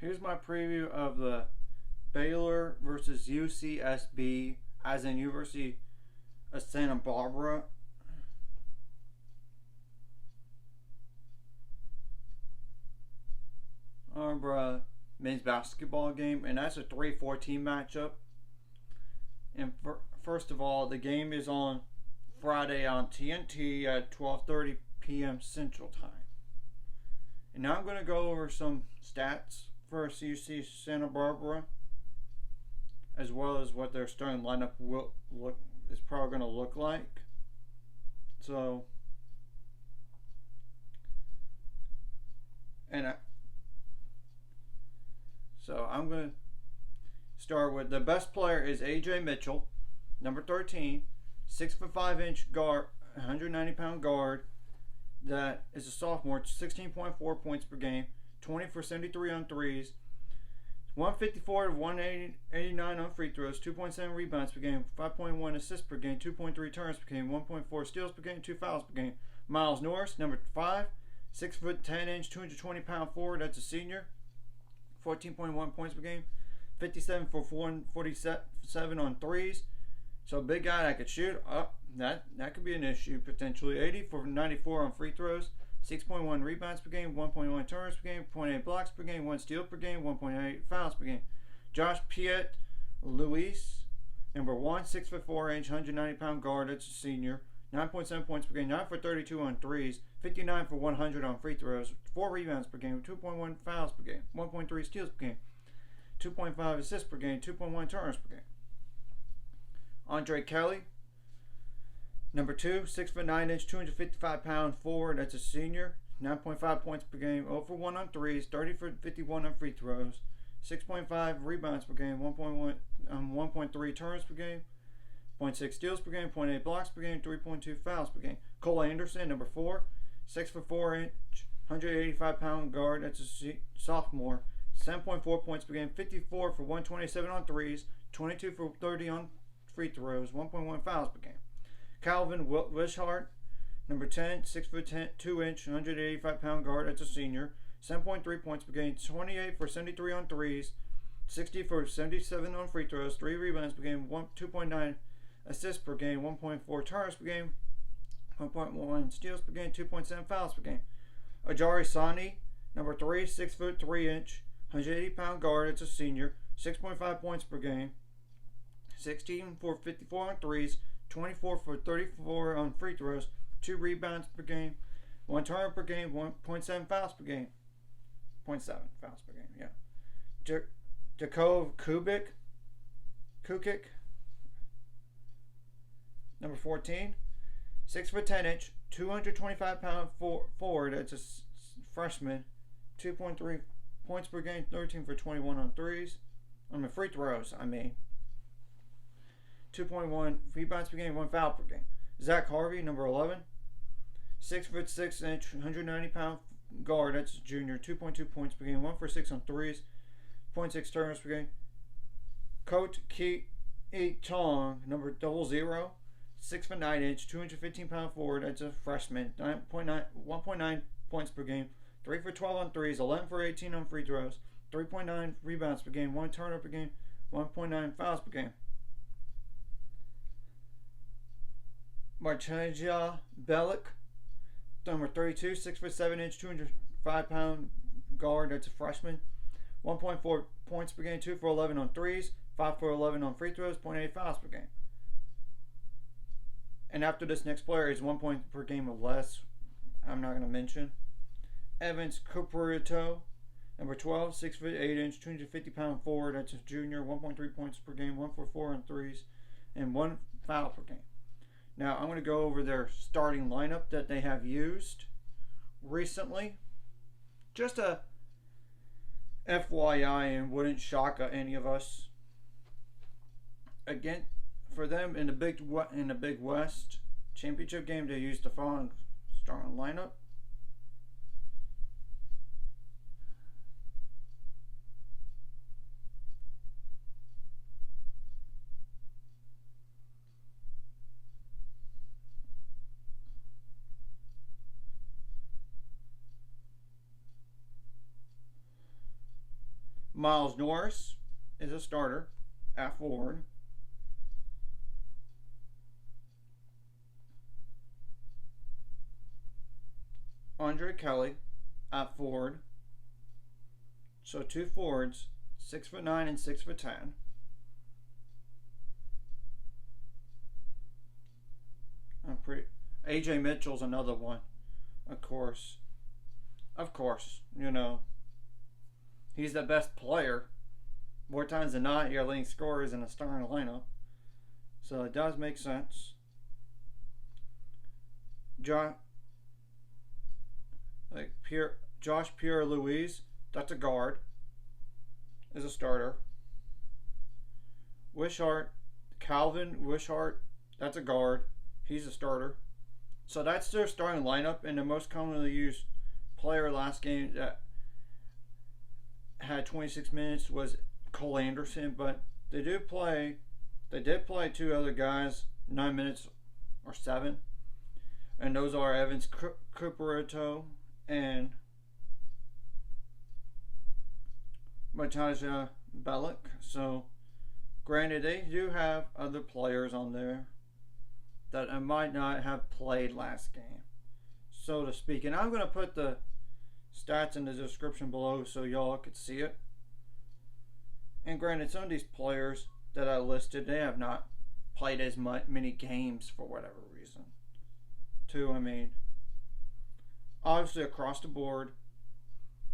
Here's my preview of the Baylor versus UCSB, as in University of Santa Barbara. Men's basketball game, and that's a 3-4 team matchup. And first of all, the game is on Friday on TNT at 12:30 p.m. Central Time. And now I'm going to go over some stats for UC Santa Barbara, as well as what their starting lineup is probably going to look like. So, I'm going to start with the best player is AJ Mitchell, number 13, 6'5" guard, 190-pound guard. That is a sophomore, 16.4 points per game, 20 for 73 on threes, 154 to 189 on free throws, 2.7 rebounds per game, 5.1 assists per game, 2.3 turns per game, 1.4 steals per game, 2 fouls per game. Miles Norris, number 5, 6'10", 220-pound forward. That's a senior, 14.1 points per game, 57 for 147 on threes. So a big guy that could shoot. That could be an issue potentially. 80 for 94 on free throws, 6.1 rebounds per game, 1.1 turns per game, 0.8 blocks per game, 1 steal per game, 1.8 fouls per game. Josh Piet Luis, number 1, 6'4", 190-pound guard. That's a senior, 9.7 points per game, 9 for 32 on threes, 59 for 100 on free throws, 4 rebounds per game, 2.1 fouls per game, 1.3 steals per game, 2.5 assists per game, 2.1 turns per game. Andre Kelly, number 2, 6'9", 255-pound forward. That's a senior, 9.5 points per game, 0 for 1 on threes, 30 for 51 on free throws, 6.5 rebounds per game, 1.3 turns per game, 0.6 steals per game, 0.8 blocks per game, 3.2 fouls per game. Cole Anderson, number 4, 6'4", 185-pound guard. That's a sophomore, 7.4 points per game, 54 for 127 on threes, 22 for 30 on free throws, 1.1 fouls per game. Calvin Wishart, number 10, 6'10", 2-inch, 185-pound guard. That's a senior, 7.3 points per game, 28 for 73 on threes, 60 for 77 on free throws, 3 rebounds per game, 2.9 assists per game, 1.4 turns per game, 1.1 steals per game, 2.7 fouls per game. Ajari Sani, number 3, 6'3", 180-pound guard. It's a senior, 6.5 points per game, 16 for 54 on threes, 24 for 34 on free throws, 2 rebounds per game, 1 turn per game, 1.7 fouls per game. 0.7 fouls per game, yeah. Jakov Kukic, number 14, 6'10", 225-pound forward. That's a freshman, 2.3 points per game, 13 for 21 on threes. Free throws, 2.1 rebounds per game, 1 foul per game. Zach Harvey, number 11, 6'6", 190-pound guard. That's a junior, 2.2 points per game, 1 for 6 on threes, 0.6 turns per game. Coach Ki Tong, number 00, 6'9", 215-pound forward. That's a freshman, 1.9 points per game, 3 for 12 on threes, 11 for 18 on free throws, 3.9 rebounds per game, 1 turnover per game, 1.9 fouls per game. Marchenja Belik, number 32, 6'7", 205-pound guard. That's a freshman, 1.4 points per game, 2 for 11 on threes, 5 for 11 on free throws, 0.8 fouls per game. And after this next player is 1 point per game or less, I'm not going to mention. Evans Cuperito, number 12, 6'8", 250-pound forward. That's a junior, 1.3 points per game, 1 for 4 on threes, and 1 foul per game. Now I'm going to go over their starting lineup that they have used recently. Just a FYI, and wouldn't shock any of us. Again, for them in the Big West championship game, they used the following starting lineup. Miles Norris is a starter at forward. Andre Kelly at forward. So two forwards, 6'9" and 6'10". I'm pretty. AJ Mitchell's another one, of course. Of course, he's the best player. More times than not, your leading scorer is in a starting lineup, so it does make sense. Josh Pierre-Louis, that's a guard, is a starter. Calvin Wishart, that's a guard. He's a starter. So that's their starting lineup, and the most commonly used player last game that had 26 minutes was Cole Anderson, but they did play two other guys 9 minutes or 7, and those are Evans Cuperito and Mataja Bellick. So granted, they do have other players on there that I might not have played last game, so to speak. And I'm going to put the stats in the description below so y'all could see it. And granted, some of these players that I listed, they have not played as many games for whatever reason. Obviously across the board,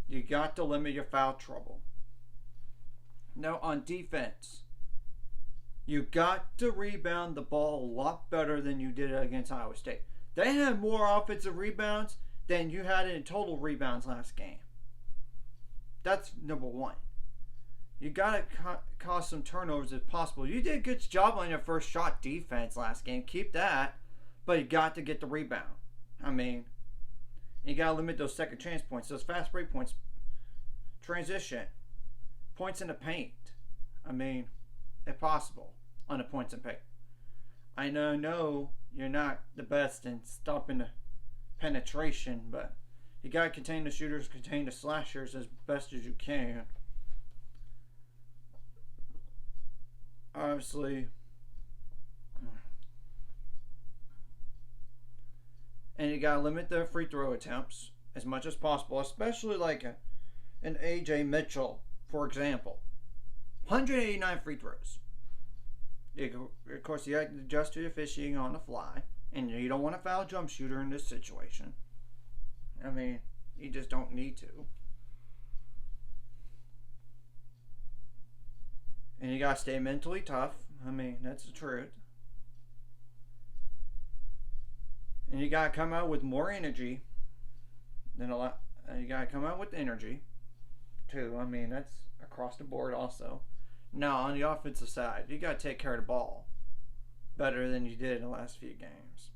you got to limit your foul trouble. Now on defense, you got to rebound the ball a lot better than you did against Iowa State. They had more offensive rebounds than you had in total rebounds last game. That's number one. You got to cause some turnovers if possible. You did a good job on your first shot defense last game. Keep that. But you got to get the rebound. You got to limit those second chance points, those fast break points, transition, points in the paint. If possible, on the points in paint. I know you're not the best in stopping the penetration, but you got to contain the shooters, contain the slashers as best as you can. Obviously, and you got to limit the free throw attempts as much as possible, especially like an AJ Mitchell, for example. 189 free throws. Of course, you have to adjust to the officiating on the fly, and you don't want to foul jump shooter in this situation. You just don't need to. And you got to stay mentally tough. That's the truth. And you got to come out with more energy than a lot. You got to come out with energy, too. That's across the board also. Now, on the offensive side, you got to take care of the ball better than you did in the last few games.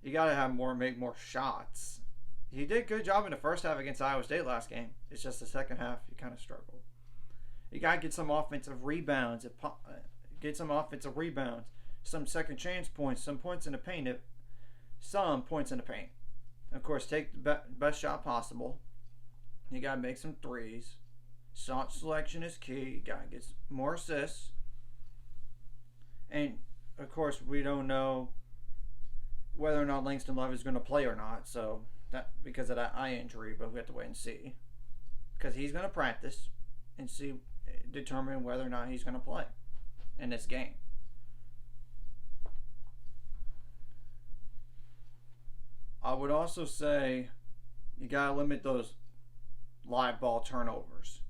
You got to make more shots. You did a good job in the first half against Iowa State last game. It's just the second half you kind of struggled. You got to get some offensive rebounds. Some second chance points. Some points in the paint. Of course, take the best shot possible. You got to make some threes. Shot selection is key. You got to get more assists. And, of course, we don't know whether or not Langston Love is going to play or not. So that because of that eye injury, but we have to wait and see. Because he's going to practice and determine whether or not he's going to play in this game. I would also say you got to limit those live ball turnovers.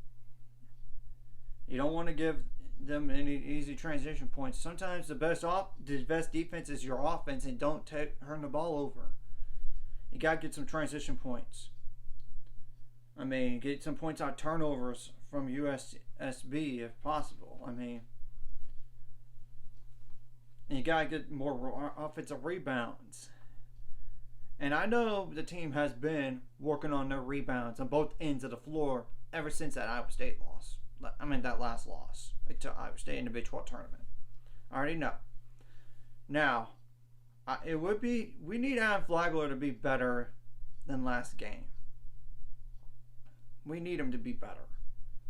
You don't want to give them any easy transition points. Sometimes the best defense is your offense, and don't turn the ball over. You got to get some transition points. Get some points on turnovers from UCSB if possible. And you got to get more offensive rebounds. And I know the team has been working on their rebounds on both ends of the floor ever since that Iowa State loss. That last loss to Iowa State in the Big 12 tournament. I already know. Now, we need Adam Flagler to be better than last game. We need him to be better.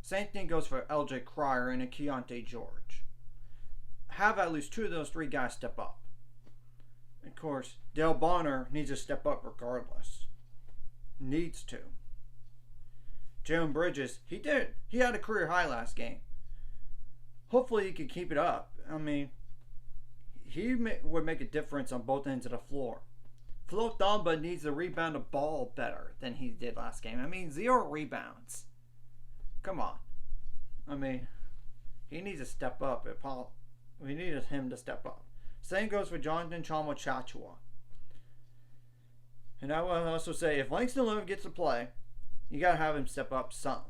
Same thing goes for LJ Cryer and a Keontae George. Have at least 2 of those 3 guys step up. Of course, Dale Bonner needs to step up regardless. Needs to. Jalen Bridges, he did. He had a career high last game. Hopefully he can keep it up. I mean, he would make a difference on both ends of the floor. Flo Thamba needs to rebound the ball better than he did last game. I mean, 0 rebounds. Come on. I mean, he needs to step up. We needed him to step up. Same goes for Jonathan Chama-Chachua. And I will also say, if Langston Love gets to play, you got to have him step up some.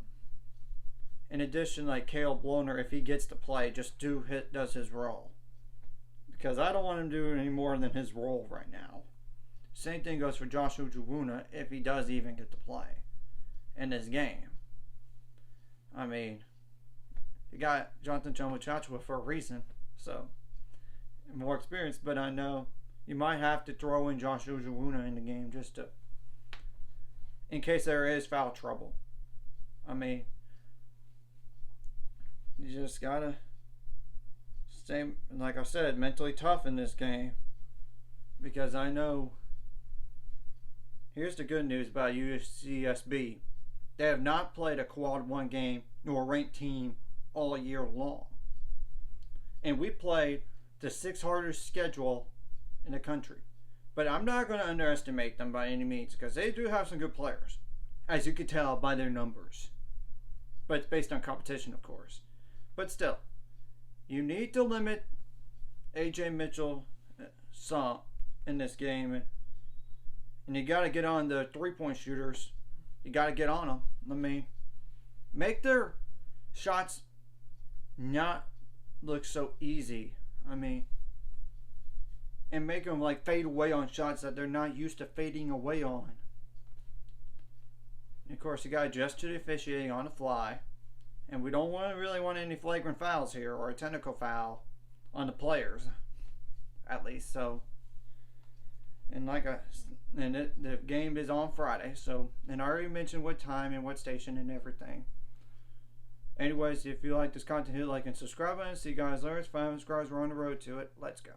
In addition, like Caleb Bloner, if he gets to play, just does his role. Because I don't want him to do any more than his role right now. Same thing goes for Joshua Jawuna if he does even get to play in this game. I mean, you got Jonathan Chama-Chachua for a reason, so more experience. But I know you might have to throw in Joshua Jawuna in the game just to, in case there is foul trouble. I mean, you just gotta stay, like I said, mentally tough in this game, because I know. Here's the good news about UCSB. They have not played a quad 1 game nor a ranked team all year long. And we played the 6th hardest schedule in the country. But I'm not going to underestimate them by any means, because they do have some good players, as you can tell by their numbers. But it's based on competition, of course. But still, you need to limit AJ Mitchell some in this game. And you got to get on the 3-point shooters. You got to get on them. I mean, make their shots not look so easy. I mean, and make them like fade away on shots that they're not used to fading away on. And of course, you got to adjust to the officiating on the fly. And we don't really want any flagrant fouls here, or a technical foul on the players, at least. So, and the game is on Friday, so, and I already mentioned what time and what station and everything. Anyways, if you like this content, hit like and subscribe button. See you guys later. It's 5 subscribers. We're on the road to it. Let's go.